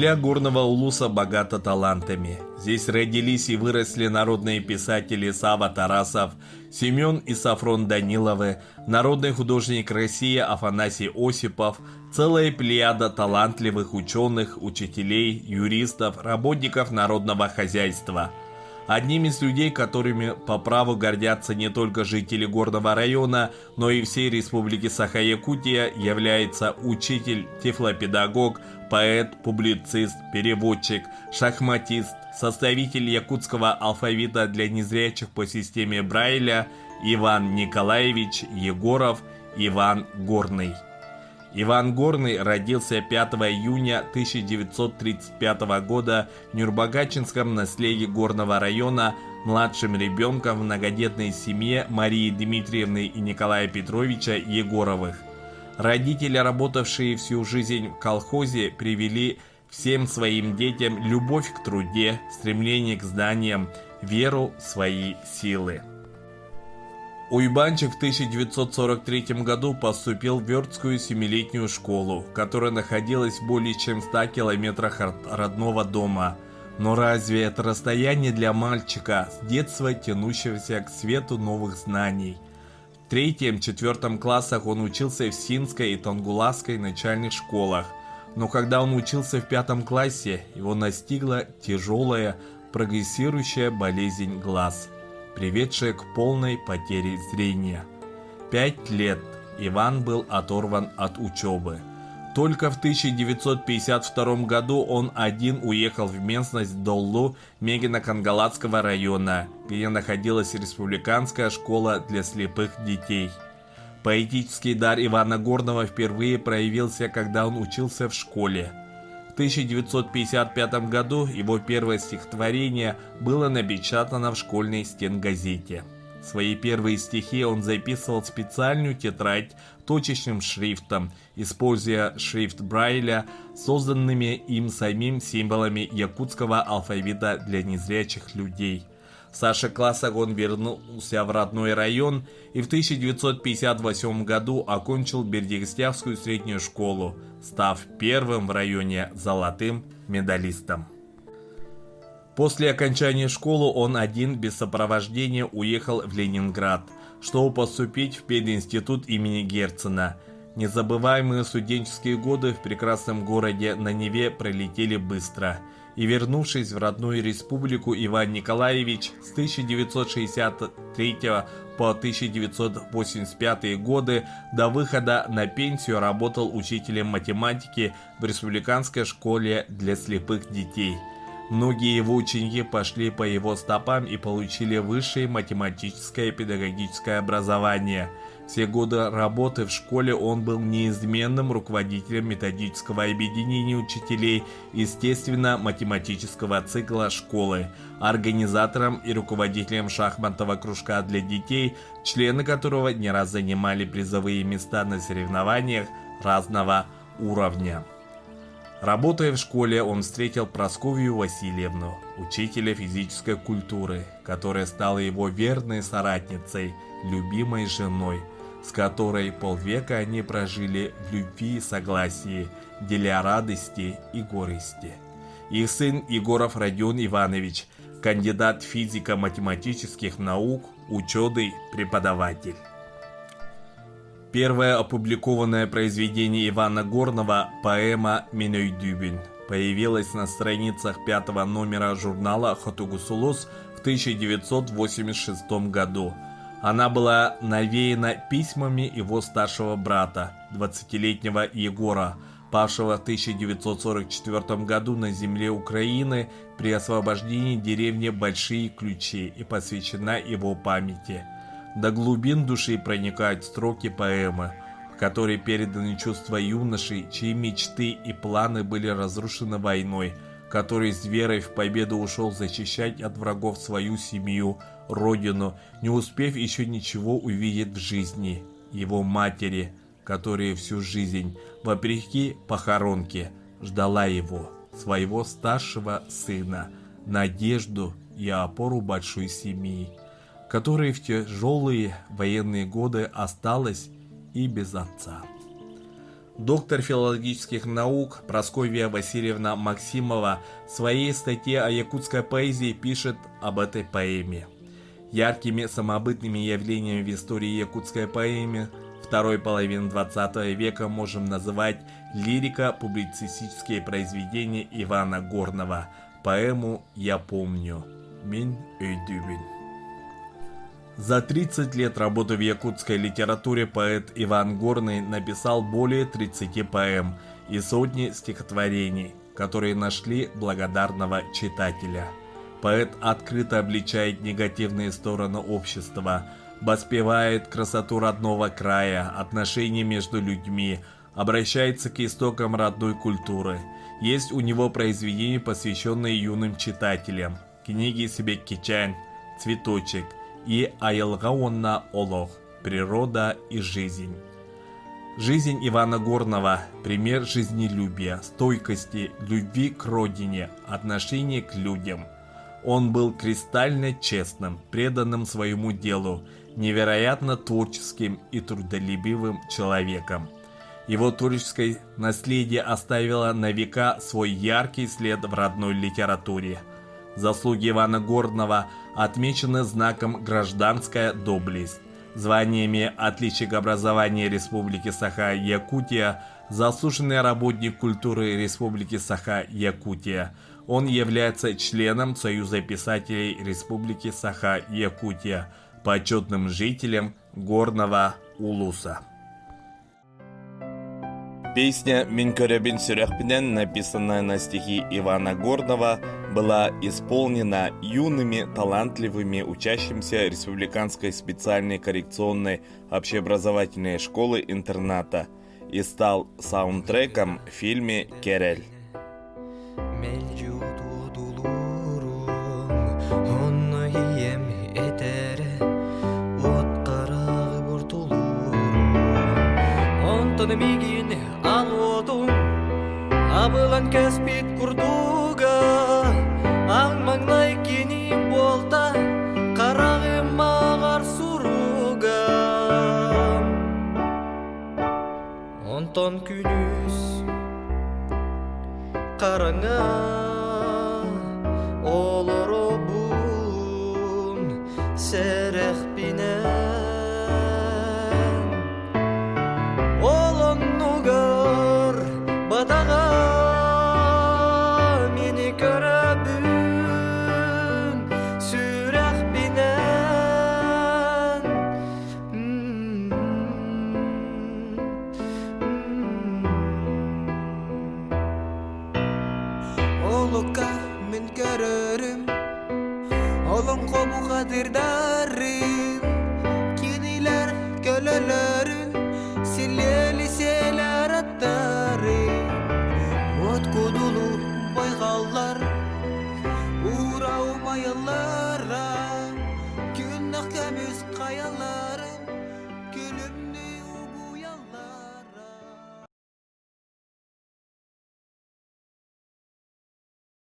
Земля горного улуса богата талантами. Здесь родились и выросли народные писатели Сава Тарасов, Семен и Сафрон Даниловы, народный художник России Афанасий Осипов, целая плеяда талантливых ученых, учителей, юристов, работников народного хозяйства. Одним из людей, которыми по праву гордятся не только жители горного района, но и всей республики Саха-Якутия, является учитель, тифлопедагог, поэт, публицист, переводчик, шахматист, составитель якутского алфавита для незрячих по системе Брайля Иван Николаевич Егоров, Иван Горный. Иван Горный родился 5 июня 1935 года в Нюрбагачинском наследии горного района, младшим ребенком в многодетной семье Марии Дмитриевны и Николая Петровича Егоровых. Родители, работавшие всю жизнь в колхозе, привели всем своим детям любовь к труде, стремление к знаниям, веру в свои силы. Уйбанчик в 1943 году поступил в Вёртскую семилетнюю школу, которая находилась в более чем 100 километрах от родного дома. Но разве это расстояние для мальчика, с детства тянущегося к свету новых знаний? В 3-4 классах он учился в Синской и Тангуласской начальных школах, но когда он учился в 5 классе, его настигла тяжелая прогрессирующая болезнь глаз, приведшая к полной потере зрения. 5 лет Иван был оторван от учебы. Только в 1952 году он один уехал в местность Доллу Мегино-Кангалатского района, где находилась республиканская школа для слепых детей. Поэтический дар Ивана Горного впервые проявился, когда он учился в школе. В 1955 году его первое стихотворение было напечатано в школьной стенгазете. Свои первые стихи он записывал в специальную тетрадь точечным шрифтом, используя шрифт Брайля, созданными им самим символами якутского алфавита для незрячих людей. В старших классах он вернулся в родной район и в 1958 году окончил Бердикстявскую среднюю школу, став первым в районе золотым медалистом. После окончания школы он один без сопровождения уехал в Ленинград, чтобы поступить в пединститут имени Герцена. Незабываемые студенческие годы в прекрасном городе на Неве пролетели быстро, и, вернувшись в родную республику, Иван Николаевич с 1963 по 1985 годы до выхода на пенсию работал учителем математики в республиканской школе для слепых детей. Многие его ученики пошли по его стопам и получили высшее математическое и педагогическое образование. Все годы работы в школе он был неизменным руководителем методического объединения учителей естественно-математического цикла школы, организатором и руководителем шахматного кружка для детей, члены которого не раз занимали призовые места на соревнованиях разного уровня. Работая в школе, он встретил Прасковью Васильевну, учителя физической культуры, которая стала его верной соратницей, любимой женой, с которой полвека они прожили в любви и согласии, деля радости и горести. Их сын Егоров Родион Иванович, кандидат физико-математических наук, ученый, преподаватель. Первое опубликованное произведение Ивана Горного, поэма «Менойдюбин», появилась на страницах 5-го номера журнала «Хатугусулус» в 1986 году. Она была навеяна письмами его старшего брата, 20-летнего Егора, павшего в 1944 году на земле Украины при освобождении деревни Большие Ключи, и посвящена его памяти. До глубин души проникают строки поэмы, в которой переданы чувства юношей, чьи мечты и планы были разрушены войной, который с верой в победу ушел защищать от врагов свою семью, родину, не успев еще ничего увидеть в жизни, его матери, которая всю жизнь, вопреки похоронке, ждала его, своего старшего сына, надежду и опору большой семьи, которая в тяжелые военные годы осталась и без отца. Доктор филологических наук Прасковья Васильевна Максимова в своей статье о якутской поэзии пишет об этой поэме. Яркими самобытными явлениями в истории якутской поэмы второй половины 20 века можем называть лирико-публицистические произведения Ивана Горного, поэму «Я помню» «Мин Өйдюбин». За 30 лет работы в якутской литературе поэт Иван Горный написал более 30 поэм и сотни стихотворений, которые нашли благодарного читателя. Поэт открыто обличает негативные стороны общества, воспевает красоту родного края, отношения между людьми, обращается к истокам родной культуры. Есть у него произведения, посвященные юным читателям, книги Себек-Кичань, «Цветочек» и Аялгаонна Олох «Природа и жизнь». Жизнь Ивана Горного – пример жизнелюбия, стойкости, любви к родине, отношения к людям. Он был кристально честным, преданным своему делу, невероятно творческим и трудолюбивым человеком. Его творческое наследие оставило на века свой яркий след в родной литературе. Заслуги Ивана Горного отмечены знаком «Гражданская доблесть», званиями «Отличник образования Республики Саха-Якутия», «Заслуженный работник культуры Республики Саха-Якутия». Он является членом Союза писателей Республики Саха-Якутия, почетным жителем Горного Улуса. Песня «Мин көрөбин сүрөкпенен», написанная на стихи Ивана Горного, была исполнена юными талантливыми учащимся Республиканской специальной коррекционной общеобразовательной школы-интерната и стал саундтреком в фильме «Керель». Абылан кәспит курдуга, аң маңнай кені болта, қарағым мағар суруга. Онтон күнүс қараңа, олоро бун сәрәқ бинен. Олоннугар батаға min görürüm Oğlum komu kadirdarım Kiniler kölelerin Silleli seler attarım Ot kudulu baygallar Uğrağım ayallara Günah kemiz kayalar